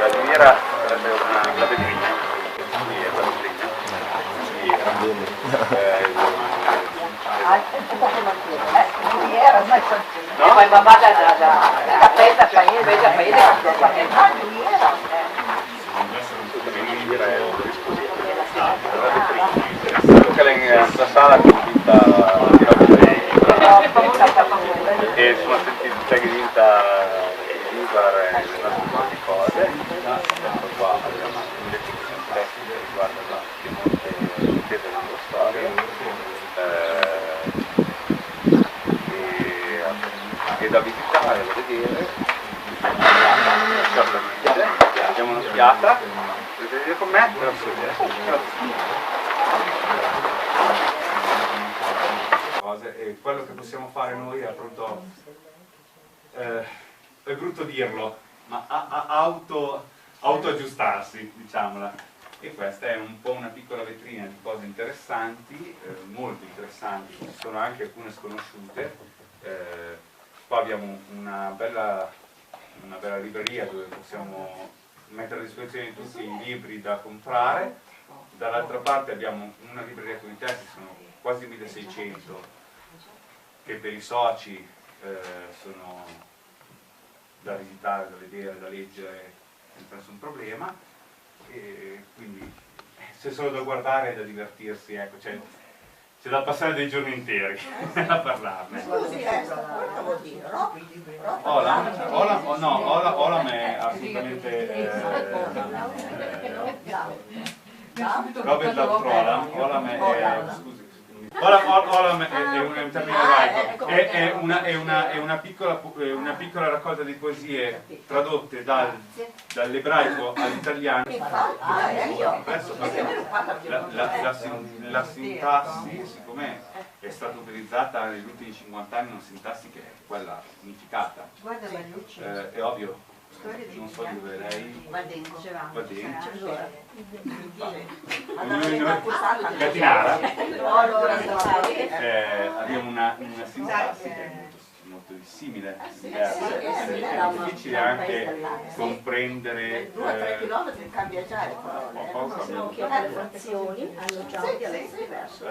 la miniera sarebbe la vetrina. Sì, è la vetrina. No? Poi mamma da cappetta paese, invece a paese la sala convinta e sono sentito che vinta l'Ibar e le nostre cose. Ecco qua abbiamo un decisione tecnica che riguarda la Piemonte intesa della storia e da visitare, da vedere. Diamo un'occhiata, potete vedere con me? E quello che possiamo fare noi è appunto, è brutto dirlo, ma autoaggiustarsi, diciamola. E questa è un po' una piccola vetrina di cose interessanti, molto interessanti, ci sono anche alcune sconosciute. Qua abbiamo una bella libreria dove possiamo mettere a disposizione tutti i libri da comprare. Dall'altra parte abbiamo una libreria con i testi, sono quasi 1600, che per i soci sono da visitare, da vedere, da leggere senza nessun problema, e quindi c'è solo da guardare e da divertirsi, ecco, c'è da passare dei giorni interi a parlarne. Scusi, cosa vuol dire? Olam è assolutamente Robert Daltrolam. Olam è un termine ebraico, è una piccola raccolta di poesie tradotte dall'ebraico all'italiano. La sintassi, siccome è stata utilizzata negli ultimi 50 anni, una sintassi che è quella unificata, è ovvio. Non so dove lei va dentro. Gattinara. Abbiamo una sintassi che è molto simile, diversa, è difficile anche comprendere 2-3 km cambia già le parole. Sono che le frazioni hanno già un dialetto diverso.